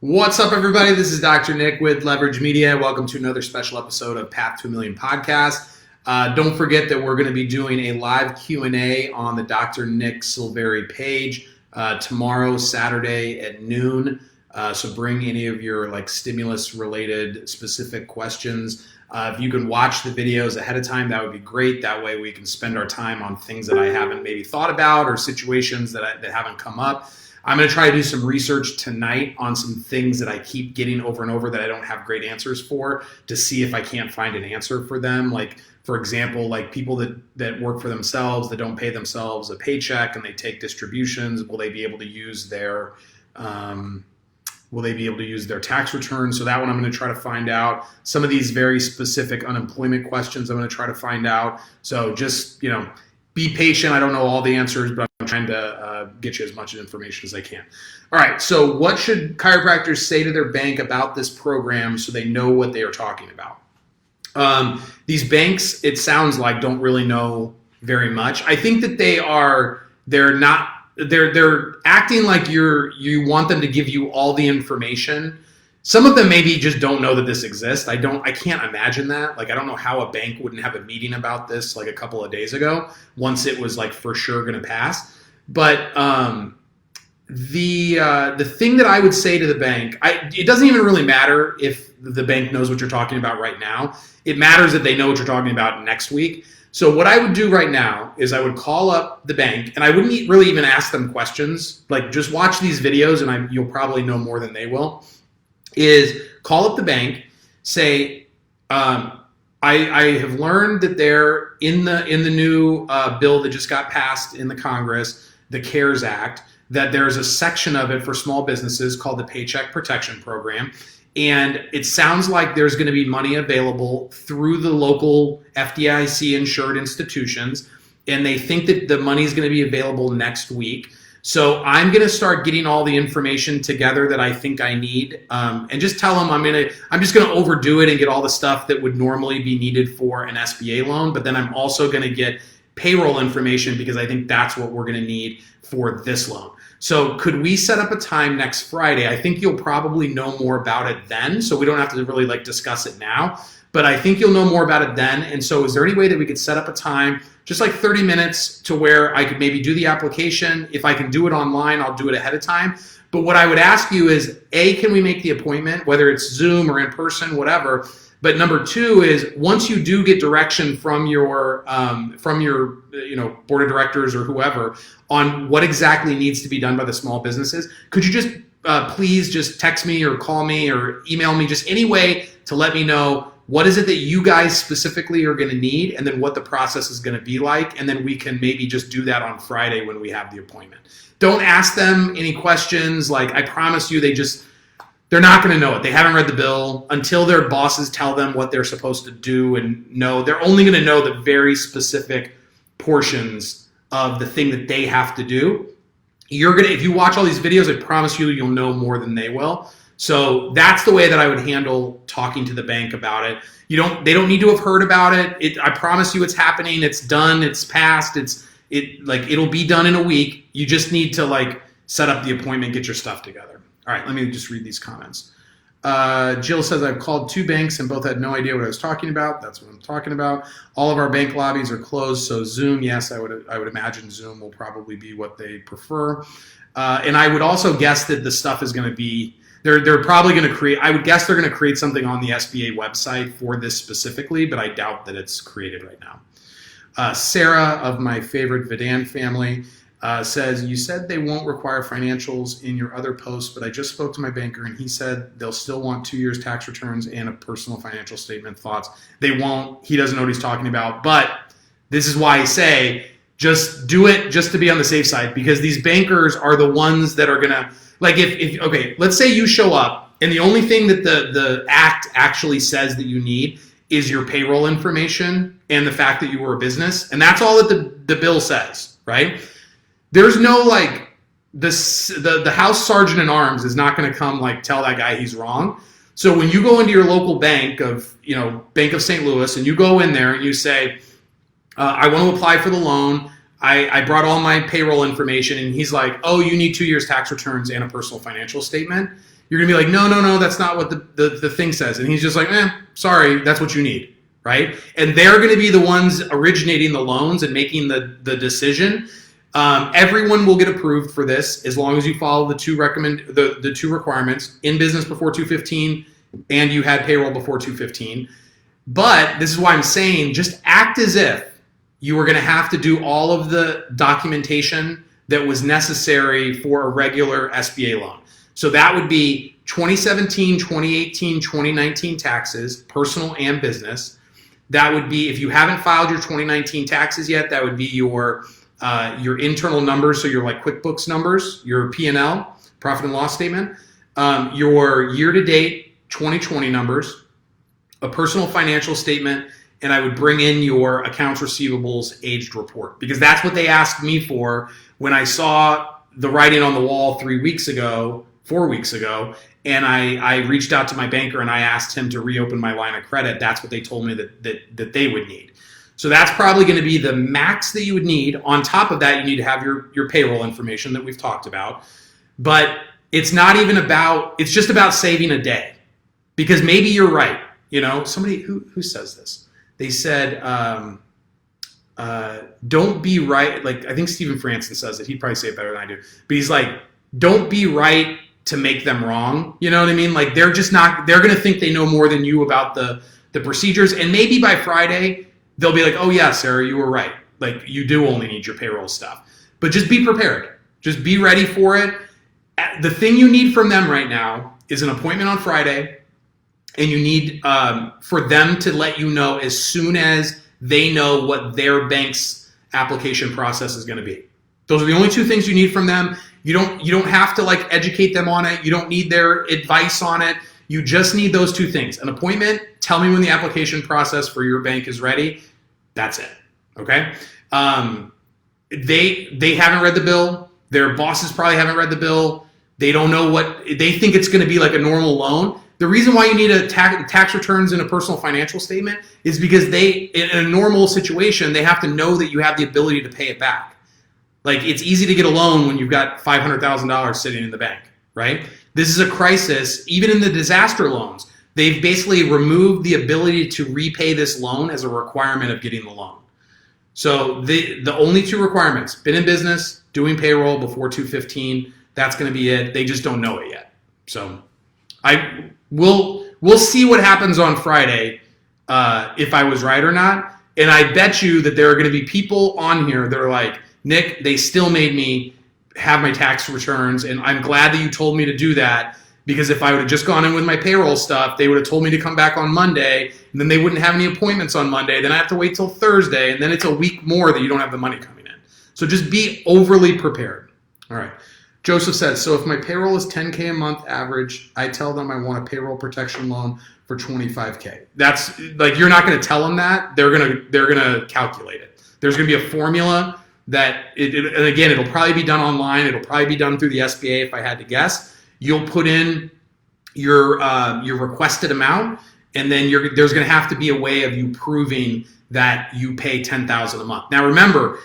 What's up, everybody? This is Dr. Nick with LVRG Media. Welcome to another special episode of Path to a Million podcast. Don't forget that we're going to be doing a live Q&A on the Dr. Nick Silveri page tomorrow, Saturday at noon. So bring any of your stimulus-related specific questions. If you can watch the videos ahead of time, that would be great. That way we can spend our time on things that I haven't maybe thought about or situations that haven't come up. I'm going to try to do some research tonight on some things that I keep getting over and over that I don't have great answers for, to see if I can't find an answer for them. Like, for example, like people that work for themselves, that don't pay themselves a paycheck and they take distributions, will they be able to use their tax return? So that one I'm going to try to find out. Some of these very specific unemployment questions I'm going to try to find out. So just, be patient. I don't know all the answers, but I'm trying to get you as much information as I can. All right, so what should chiropractors say to their bank about this program so they know what they are talking about? These banks, it sounds like, don't really know very much. I think that they're acting like you want them to give you all the information. Some of them maybe just don't know that this exists. I can't imagine that. Like, I don't know how a bank wouldn't have a meeting about this like a couple of days ago, once it was like for sure going to pass. But the thing that I would say to the bank, it doesn't even really matter if the bank knows what you're talking about right now. It matters that they know what you're talking about next week. So what I would do right now is I would call up the bank, and I wouldn't really even ask them questions. Like, just watch these videos and you'll probably know more than they will. Is call up the bank, say, I have learned that they're in the new bill that just got passed in the Congress, the CARES Act, that there's a section of it for small businesses called the Paycheck Protection Program. And it sounds like there's going to be money available through the local FDIC insured institutions. And they think that the money is going to be available next week. So I'm going to start getting all the information together that I think I need, and just tell them I'm just going to overdo it and get all the stuff that would normally be needed for an SBA loan. But then I'm also going to get payroll information because I think that's what we're going to need for this loan. So could we set up a time next Friday? I think you'll probably know more about it then. So we don't have to really discuss it now, but I think you'll know more about it then. And so is there any way that we could set up a time, just like 30 minutes, to where I could maybe do the application? If I can do it online, I'll do it ahead of time. But what I would ask you is, A, can we make the appointment, whether it's Zoom or in person, whatever. But number two is, once you do get direction from your board of directors or whoever on what exactly needs to be done by the small businesses, could you just please just text me or call me or email me, just any way to let me know what is it that you guys specifically are going to need, and then what the process is going to be like. And then we can maybe just do that on Friday when we have the appointment. Don't ask them any questions. I promise you, they're not going to know it. They haven't read the bill. Until their bosses tell them what they're supposed to do and know, they're only going to know the very specific portions of the thing that they have to do. If you watch all these videos, I promise you'll know more than they will. So that's the way that I would handle talking to the bank about it. They don't need to have heard about it. I promise you it's happening. It's done. It's passed. It'll be done in a week. You just need to set up the appointment, get your stuff together. All right, let me just read these comments. Jill says, I've called 2 banks and both had no idea what I was talking about. That's what I'm talking about. All of our bank lobbies are closed, so Zoom, yes, I would imagine Zoom will probably be what they prefer. And I would also guess that the stuff is going to be, they're probably going to create, I would guess they're going to create something on the SBA website for this specifically, but I doubt that it's created right now. Sarah of my favorite Vedan family says, you said they won't require financials in your other posts, but I just spoke to my banker and he said they'll still want 2 years tax returns and a personal financial statement. Thoughts? They won't. He doesn't know what he's talking about, but this is why I say just do it, just to be on the safe side, because these bankers are the ones that are going to, okay, let's say you show up and the only thing that the act actually says that you need is your payroll information and the fact that you were a business, and that's all that the bill says, right? There's no the House Sergeant in Arms is not going to come tell that guy he's wrong. So when you go into your local bank of Bank of St. Louis, and you go in there and you say, I want to apply for the loan. I brought all my payroll information, and he's like, oh, you need 2 years tax returns and a personal financial statement. you're going to be like, no, that's not what the thing says. And he's just like, sorry, that's what you need, right? And they're going to be the ones originating the loans and making the decision. Everyone will get approved for this as long as you follow the two requirements: in business before 215 and you had payroll before 215. But this is why I'm saying just act as if you were going to have to do all of the documentation that was necessary for a regular SBA loan. So that would be 2017, 2018, 2019 taxes, personal and business. That would be, if you haven't filed your 2019 taxes yet, that would be your internal numbers, so your like QuickBooks numbers, your P&L, profit and loss statement, your year-to-date 2020 numbers, a personal financial statement, and I would bring in your accounts receivables aged report, because that's what they asked me for when I saw the writing on the wall 4 weeks ago, and I reached out to my banker and I asked him to reopen my line of credit. That's what they told me that they would need. So that's probably going to be the max that you would need. On top of that, you need to have your payroll information that we've talked about. But it's not even about, it's just about saving a day. Because maybe you're right. You know, somebody who says this? They said, don't be right. Like, I think Stephen Franson says it. He'd probably say it better than I do. But he's like, don't be right to make them wrong. You know what I mean? Like, they're going to think they know more than you about the procedures. And maybe by Friday, they'll be like, oh yeah, Sarah, you were right. Like, you do only need your payroll stuff. But just be prepared. Just be ready for it. The thing you need from them right now is an appointment on Friday. And you need for them to let you know as soon as they know what their bank's application process is going to be. Those are the only two things you need from them. You don't have to like educate them on it. You don't need their advice on it. You just need those two things: an appointment. Tell me when the application process for your bank is ready. That's it. Okay. They haven't read the bill. Their bosses probably haven't read the bill. They don't know what they think it's going to be like a normal loan. The reason why you need a tax returns and a personal financial statement is because in a normal situation, they have to know that you have the ability to pay it back. Like, it's easy to get a loan when you've got $500,000 sitting in the bank, right? This is a crisis. Even in the disaster loans, they've basically removed the ability to repay this loan as a requirement of getting the loan. So the only two requirements: been in business, doing payroll before 215. That's going to be it. They just don't know it yet. So we'll see what happens on Friday, if I was right or not. And I bet you that there are going to be people on here that are like, Nick, they still made me have my tax returns, and I'm glad that you told me to do that, because if I would have just gone in with my payroll stuff, they would have told me to come back on Monday, and then they wouldn't have any appointments on Monday. Then I have to wait till Thursday, and then it's a week more that you don't have the money coming in. So just be overly prepared. All right. Joseph says, so if my payroll is $10K a month average, I tell them I want a payroll protection loan for $25K. That's like, you're not going to tell them that. They're going to calculate it. There's going to be a formula that and again, it'll probably be done online. It'll probably be done through the SBA if I had to guess. You'll put in your requested amount, and then there's going to have to be a way of you proving that you pay $10,000 a month. Now remember,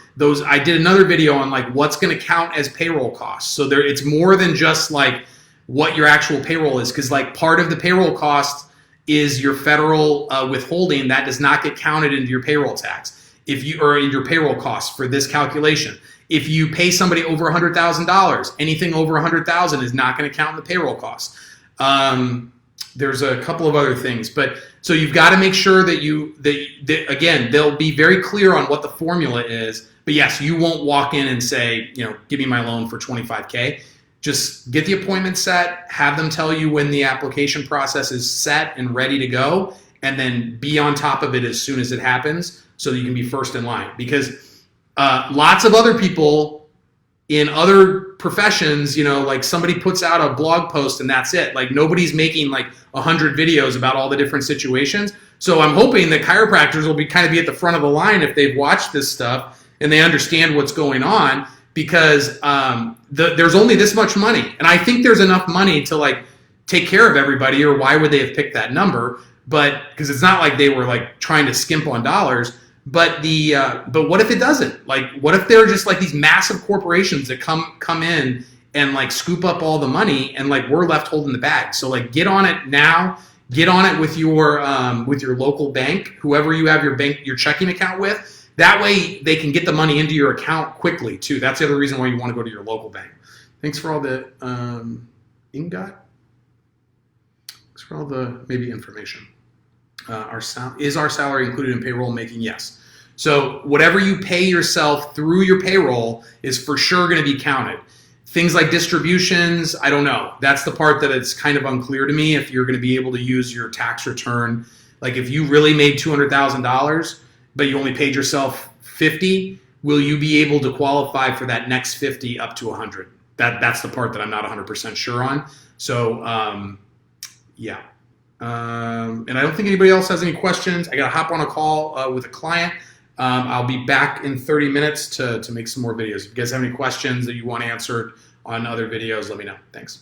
I did another video on like what's going to count as payroll costs. So it's more than just like what your actual payroll is, because like part of the payroll cost is your federal withholding that does not get counted into your payroll tax. If you or in your payroll costs for this calculation, if you pay somebody over $100,000, anything over $100,000 is not going to count in the payroll costs. There's a couple of other things, but so you've got to make sure that again, they'll be very clear on what the formula is. But yes, you won't walk in and say, give me my loan for $25K. Just get the appointment set, have them tell you when the application process is set and ready to go, and then be on top of it as soon as it happens so that you can be first in line. Because lots of other people in other professions, like somebody puts out a blog post and that's it. Like nobody's making like 100 videos about all the different situations. So I'm hoping that chiropractors will kind of be at the front of the line if they've watched this stuff and they understand what's going on, because there's only this much money. And I think there's enough money to like take care of everybody, or why would they have picked that number? But because it's not like they were like trying to skimp on dollars. But what if it doesn't? Like, what if they're just like these massive corporations that come in and like scoop up all the money, and like we're left holding the bag. So like get on it now. Get on it with your local bank, whoever you have your checking account with. That way they can get the money into your account quickly too. That's the other reason why you want to go to your local bank. Thanks for all the Ingot. Thanks for all the maybe information. Is our salary included in payroll making? Yes. So whatever you pay yourself through your payroll is for sure going to be counted. Things like distributions, I don't know. That's the part that it's kind of unclear to me if you're going to be able to use your tax return. Like if you really made $200,000, but you only paid yourself 50, will you be able to qualify for that next 50 up to 100? That's the part that I'm not 100% sure on. So yeah. And I don't think anybody else has any questions. I got to hop on a call with a client. I'll be back in 30 minutes to make some more videos. If you guys have any questions that you want answered on other videos, let me know. Thanks.